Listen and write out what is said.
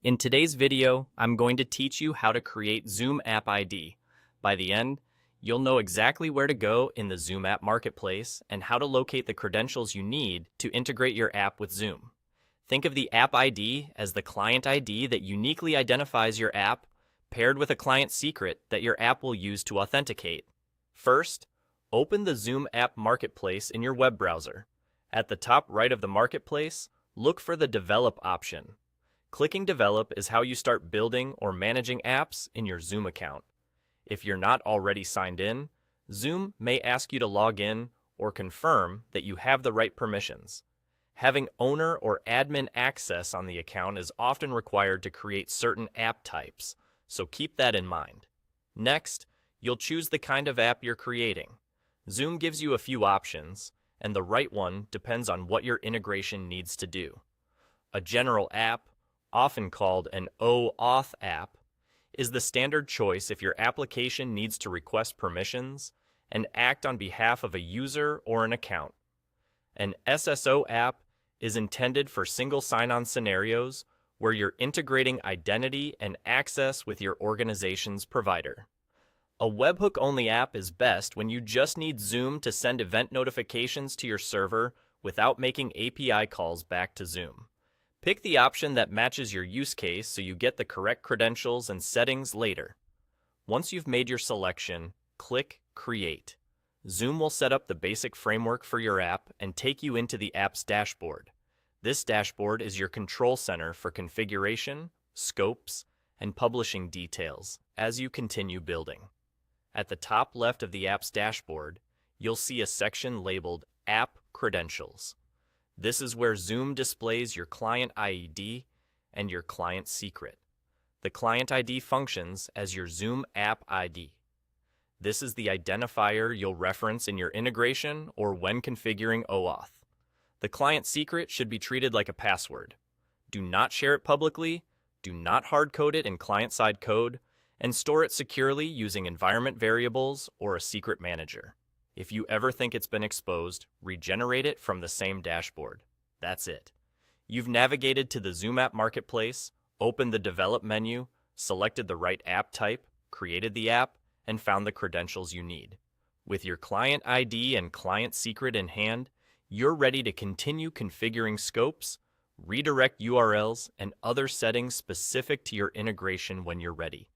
In today's video, I'm going to teach you how to create Zoom App ID. By the end, you'll know exactly where to go in the Zoom App Marketplace and how to locate the credentials you need to integrate your app with Zoom. Think of the App ID as the client ID that uniquely identifies your app, paired with a client secret that your app will use to authenticate. First, open the Zoom App Marketplace in your web browser. At the top right of the Marketplace, look for the Develop option. Clicking Develop is how you start building or managing apps in your Zoom account. If you're not already signed in, Zoom may ask you to log in or confirm that you have the right permissions. Having owner or admin access on the account is often required to create certain app types, so keep that in mind. Next, you'll choose the kind of app you're creating. Zoom gives you a few options, and the right one depends on what your integration needs to do. A general app, often called an oauth app, is the standard choice if your application needs to request permissions and act on behalf of a user or an account. An SSO app is intended for single sign-on scenarios where you're integrating identity and access with your organization's provider. A webhook-only app is best when you just need Zoom to send event notifications to your server without making API calls back to Zoom. Pick the option that matches your use case so you get the correct credentials and settings later. Once you've made your selection, click Create. Zoom will set up the basic framework for your app and take you into the app's dashboard. This dashboard is your control center for configuration, scopes, and publishing details as you continue building. At the top left of the app's dashboard, you'll see a section labeled App Credentials. This is where Zoom displays your client ID and your client secret. The client ID functions as your Zoom App ID. This is the identifier you'll reference in your integration or when configuring oauth. The client secret should be treated like a password. Do not share it publicly, do not hard-code it in client-side code, and store it securely using environment variables or a secret manager. If you ever think it's been exposed, regenerate it from the same dashboard. That's it. You've navigated to the Zoom App Marketplace, opened the Develop menu, selected the right app type, created the app, and found the credentials you need. With your client ID and client secret in hand, you're ready to continue configuring scopes, redirect URLs, and other settings specific to your integration when you're ready.